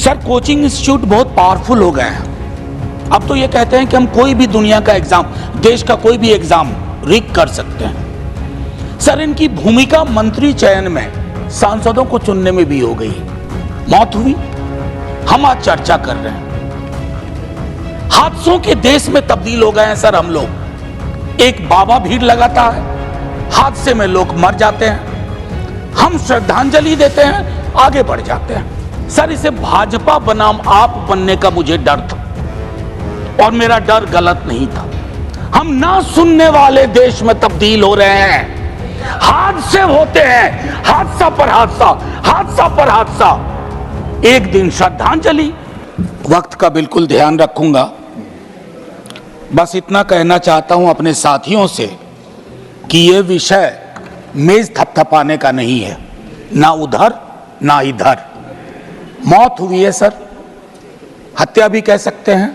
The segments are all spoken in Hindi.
सर, कोचिंग इंस्टीट्यूट बहुत पावरफुल हो गए हैं। अब तो ये कहते हैं कि हम कोई भी दुनिया का एग्जाम, देश का कोई भी एग्जाम रिग कर सकते हैं। सर, इनकी भूमिका मंत्री चयन में, सांसदों को चुनने में भी हो गई है। मौत हुई, हम आज चर्चा कर रहे हैं। हादसों के देश में तब्दील हो गए हैं सर हम लोग। एक बाबा भीड़ लगाता है, हादसे में लोग मर जाते हैं, हम श्रद्धांजलि देते हैं, आगे बढ़ जाते हैं। सर, इसे भाजपा बनाम आप बनने का मुझे डर था और मेरा डर गलत नहीं था। हम ना सुनने वाले देश में तब्दील हो रहे हैं। हादसे होते हैं, हादसा पर हादसा, हादसा पर हादसा। एक दिन श्रद्धांजलि, वक्त का बिल्कुल ध्यान रखूंगा। बस इतना कहना चाहता हूं अपने साथियों से कि यह विषय मेज थपथपाने का नहीं है, ना उधर ना इधर। मौत हुई है सर, हत्या भी कह सकते हैं।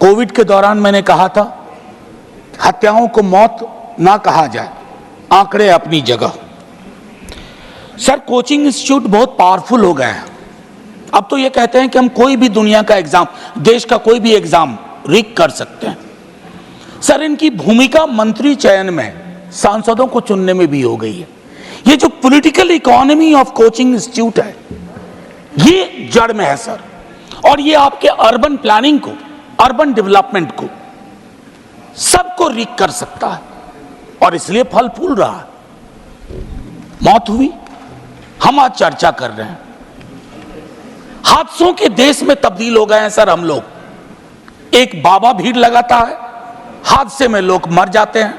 कोविड के दौरान मैंने कहा था हत्याओं को मौत ना कहा जाए, आंकड़े अपनी जगह। सर, कोचिंग इंस्टीट्यूट बहुत पावरफुल हो गए हैं। अब तो ये कहते हैं कि हम कोई भी दुनिया का एग्जाम, देश का कोई भी एग्जाम रिग कर सकते हैं। सर, इनकी भूमिका मंत्री चयन में, सांसदों को चुनने में भी हो गई है। ये जो political economy of coaching institute है, ये जड़ में है सर। और ये आपके अर्बन प्लानिंग को, अर्बन डेवलपमेंट को, सबको रिग कर सकता है और इसलिए फल फूल रहा है। मौत हुई, हम आज चर्चा कर रहे हैं। हादसों के देश में तब्दील हो गए हैं सर हम लोग। एक बाबा भीड़ लगाता है, हादसे में लोग मर जाते हैं,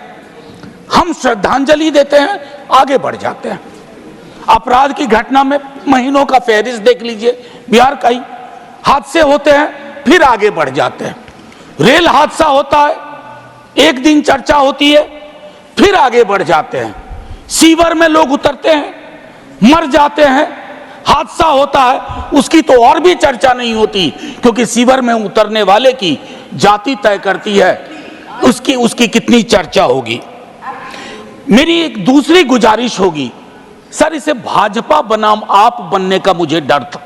हम श्रद्धांजलि देते हैं, आगे बढ़ जाते हैं। अपराध की घटना में महीनों का फहरिस्त देख लीजिए, बिहार का ही। हादसे होते हैं, फिर आगे बढ़ जाते हैं। रेल हादसा होता है, एक दिन चर्चा होती है, फिर आगे बढ़ जाते हैं। सीवर में लोग उतरते हैं, मर जाते हैं, हादसा होता है, उसकी तो और भी चर्चा नहीं होती, क्योंकि सीवर में उतरने वाले की जाति तय करती है उसकी कितनी चर्चा होगी। मेरी एक दूसरी गुजारिश होगी सर, इसे भाजपा बनाम आप बनने का मुझे डर था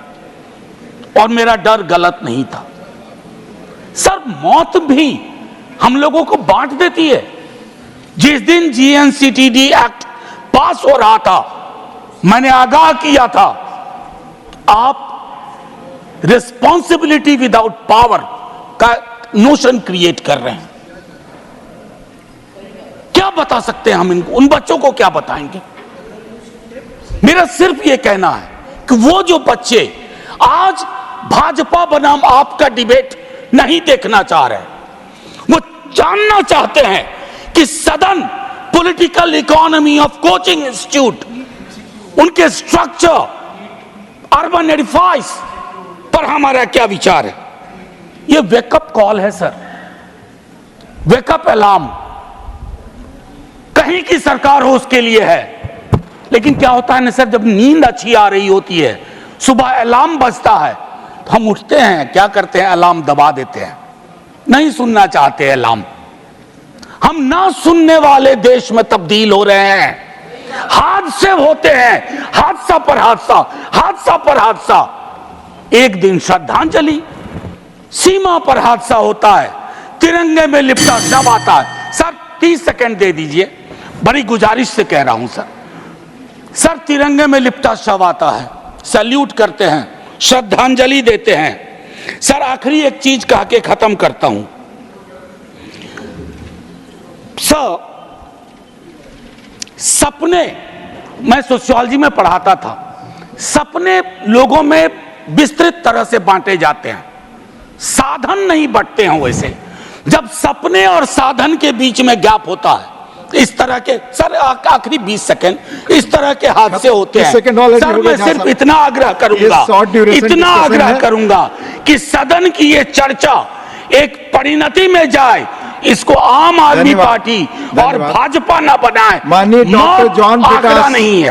और मेरा डर गलत नहीं था। सर, मौत भी हम लोगों को बांट देती है। जिस दिन जीएनसीटीडी एक्ट पास हो रहा था, मैंने आगाह किया था, आप रिस्पॉन्सिबिलिटी विदाउट पावर का नोशन क्रिएट कर रहे हैं। क्या बता सकते हैं हम इनको, उन बच्चों को क्या बताएंगे? मेरा सिर्फ यह कहना है कि वो जो बच्चे आज भाजपा बनाम आपका डिबेट नहीं देखना चाह रहे, वो जानना चाहते हैं कि सदन, political economy of coaching institute, उनके स्ट्रक्चर, अर्बन एडिफाइस पर हमारा क्या विचार है। ये वेकअप कॉल है सर, वेकअप अलार्म। कहीं की सरकार हो उसके लिए है, लेकिन क्या होता है ना सर, जब नींद अच्छी आ रही होती है, सुबह अलार्म बजता है, तो हम उठते हैं, क्या करते हैं, अलार्म दबा देते हैं, नहीं सुनना चाहते अलार्म। हम ना सुनने वाले देश में तब्दील हो रहे हैं। हादसे होते हैं, हादसा पर हादसा, हादसा पर हादसा। एक दिन श्रद्धांजलि, सीमा पर हादसा होता है, तिरंगे में लिपटा शव आता है। सर, 30 सेकंड दे दीजिए, बड़ी गुजारिश से कह रहा हूं सर। सर, तिरंगे में लिपटा शव आता है, सैल्यूट करते हैं, श्रद्धांजलि देते हैं। सर, आखिरी एक चीज कह के खत्म करता हूं सर। सपने, मैं सोशियोलॉजी में पढ़ाता था, सपने लोगों में विस्तृत तरह से बांटे जाते हैं, साधन नहीं बंटते हैं वैसे। जब सपने और साधन के बीच में गैप होता है, इस तरह के सर, आखिरी 20 सेकंड, इस तरह के हादसे होते हैं सर। मैं सिर्फ इतना आग्रह करूंगा कि सदन की ये चर्चा एक परिणति में जाए, इसको आम आदमी पार्टी और भाजपा ना बनाए। माननीय डॉक्टर जॉन आंकड़ा नहीं है।